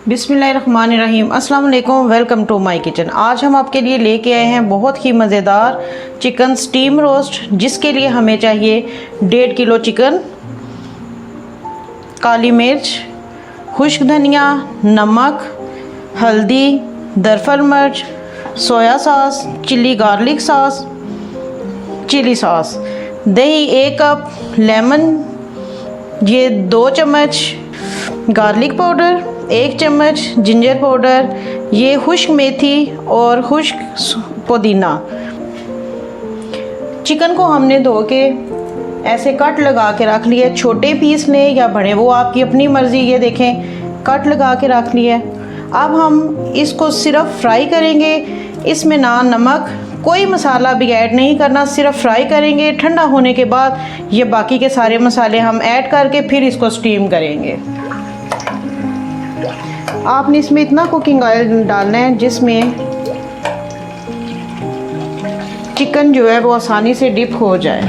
बिस्मिल्लाहिर्रहमानिर्रहीम। अस्सलाम वालेकुम, वेलकम टू माय किचन। आज हम आपके लिए लेके आए हैं बहुत ही मज़ेदार चिकन स्टीम रोस्ट, जिसके लिए हमें चाहिए 1.5 किलो चिकन, काली मिर्च, खुश्क धनिया, नमक, हल्दी, दरफल मिर्च, soya sauce, chilli garlic sauce, chilli sauce, दही 1 कप, लेमन, ये 2 चम्मच गार्लिक पाउडर, 1 चम्मच जिंजर पाउडर, ये खुश्क मेथी और खुश्क पुदीना। चिकन को हमने धो के ऐसे कट लगा के रख लिया, छोटे पीस लें या बड़े, वो आपकी अपनी मर्ज़ी। ये देखें, कट लगा के रख लिया। अब हम इसको सिर्फ फ्राई करेंगे। इसमें ना नमक, कोई मसाला भी ऐड नहीं करना, सिर्फ फ्राई करेंगे। ठंडा होने के बाद ये बाकी के सारे मसाले हम ऐड करके फिर इसको स्टीम करेंगे। आपने इसमें इतना कुकिंग ऑयल डालना है जिसमें चिकन जो है वो आसानी से डिप हो जाए।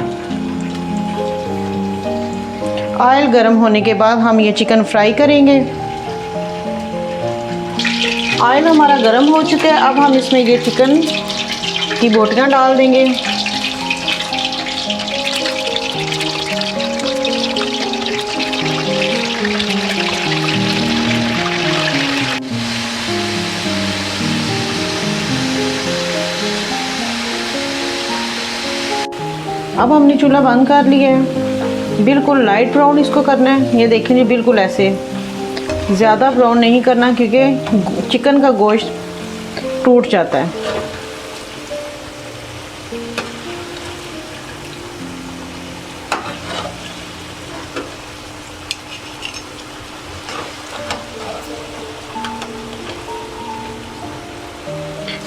ऑयल गर्म होने के बाद हम ये चिकन फ्राई करेंगे। ऑयल हमारा गर्म हो चुका है। अब हम इसमें ये चिकन की बोटियां डाल देंगे। अब हमने चूल्हा बंद कर लिया है। बिल्कुल लाइट ब्राउन इसको करना है। ये देखें जी, बिल्कुल ऐसे, ज़्यादा ब्राउन नहीं करना क्योंकि चिकन का गोश्त टूट जाता है।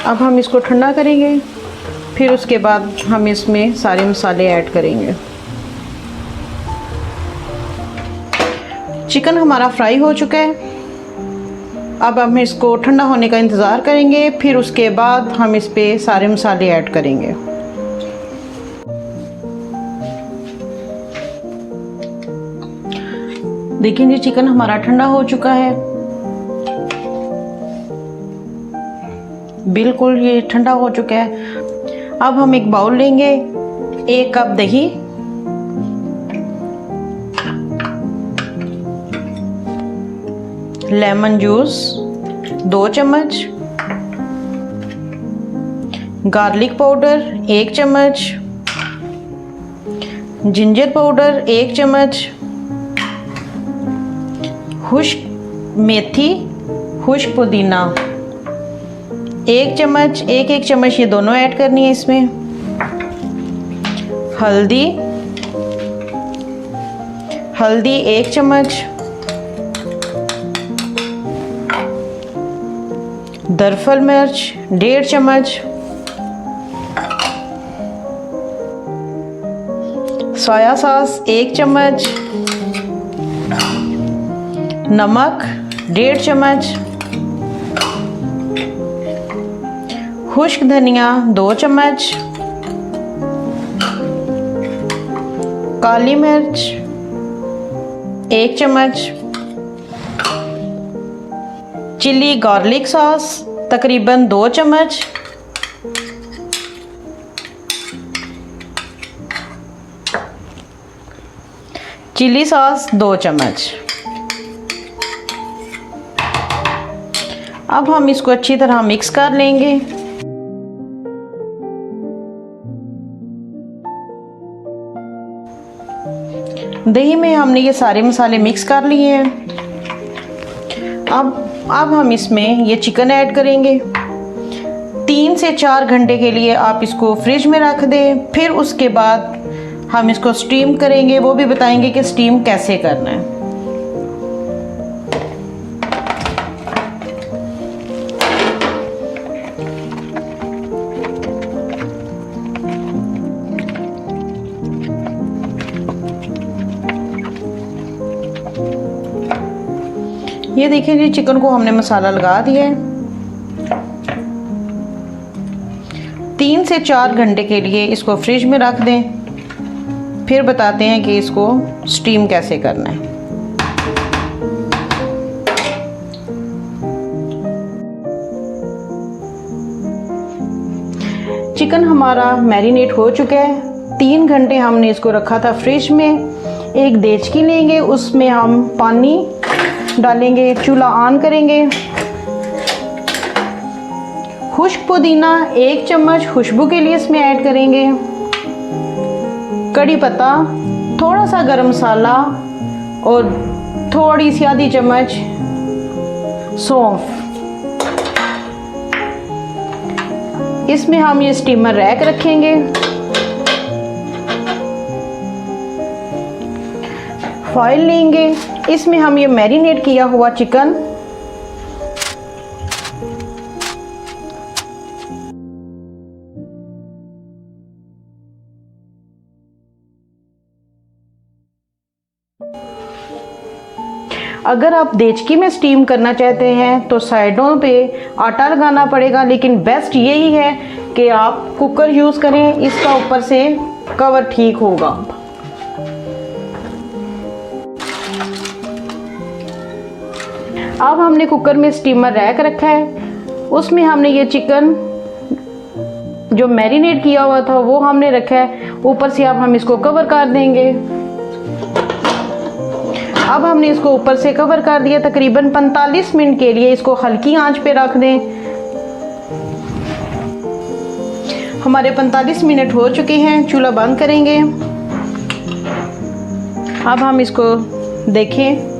अब हम इसको ठंडा करेंगे, फिर उसके बाद हम इसमें सारे मसाले ऐड करेंगे। चिकन हमारा फ्राई हो चुका है। अब हम इसको ठंडा होने का इंतज़ार करेंगे, फिर उसके बाद हम इस पे सारे मसाले ऐड करेंगे। देखिए जी, चिकन हमारा ठंडा हो चुका है। बिल्कुल ये ठंडा हो चुका है। अब हम एक बाउल लेंगे, 1 कप दही, लेमन जूस 2 चम्मच, गार्लिक पाउडर 1 चम्मच, जिंजर पाउडर 1 चम्मच, खुश्क मेथी, खुश्क पुदीना 1 चम्मच, एक चम्मच ये दोनों ऐड करनी है इसमें। हल्दी 1 चम्मच, दरफल मिर्च 1.5 चम्मच, सोया सॉस 1 चम्मच, नमक 1.5 चम्मच, खुश्क धनिया 2 चम्मच, काली मिर्च 1 चम्मच, चिली गार्लिक सॉस तकरीबन 2 चम्मच, चिली सॉस 2 चम्मच। अब हम इसको अच्छी तरह मिक्स कर लेंगे। दही में हमने ये सारे मसाले मिक्स कर लिए हैं। अब हम इसमें ये चिकन ऐड करेंगे। 3 से 4 घंटे के लिए आप इसको फ्रिज में रख दें, फिर उसके बाद हम इसको स्टीम करेंगे। वो भी बताएंगे कि स्टीम कैसे करना है। ये देखिए जी, चिकन को हमने मसाला लगा दिया है। 3 से 4 घंटे के लिए इसको फ्रिज में रख दें, फिर बताते हैं कि इसको स्टीम कैसे करना है। चिकन हमारा मैरिनेट हो चुका है। 3 घंटे हमने इसको रखा था फ्रिज में। एक देचकी लेंगे, उसमें हम पानी डालेंगे, चूल्हा ऑन करेंगे। खुश्क पुदीना 1 चम्मच खुशबू के लिए इसमें ऐड करेंगे। कड़ी पत्ता, थोड़ा सा गरम मसाला और थोड़ी सी आधी चम्मच सौंफ। इसमें हम ये स्टीमर रैक रखेंगे। फॉइल लेंगे, इसमें हम ये मैरिनेट किया हुआ चिकन अगर आप देचकी में स्टीम करना चाहते हैं तो साइडों पे आटा लगाना पड़ेगा, लेकिन बेस्ट यही है कि आप कुकर यूज़ करें, इसका ऊपर से कवर ठीक होगा। अब हमने कुकर में स्टीमर रैक रखा है, उसमें हमने ये चिकन जो मैरिनेट किया हुआ था वो हमने रखा है। ऊपर से अब हम इसको कवर कर देंगे। अब हमने इसको ऊपर से कवर कर दिया। तकरीबन 45 मिनट के लिए इसको हल्की आंच पे रख दें। हमारे 45 मिनट हो चुके हैं, चूल्हा बंद करेंगे। अब हम इसको देखें।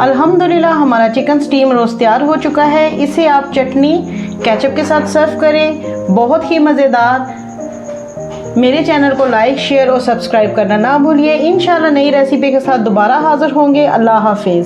अल्हम्दुलिल्लाह हमारा चिकन स्टीम रोस्ट तैयार हो चुका है। इसे आप चटनी केचप के साथ सर्व करें, बहुत ही मज़ेदार। मेरे चैनल को लाइक, शेयर और सब्सक्राइब करना ना भूलिए। इंशाल्लाह नई रेसिपी के साथ दोबारा हाज़िर होंगे। अल्लाह हाफिज़।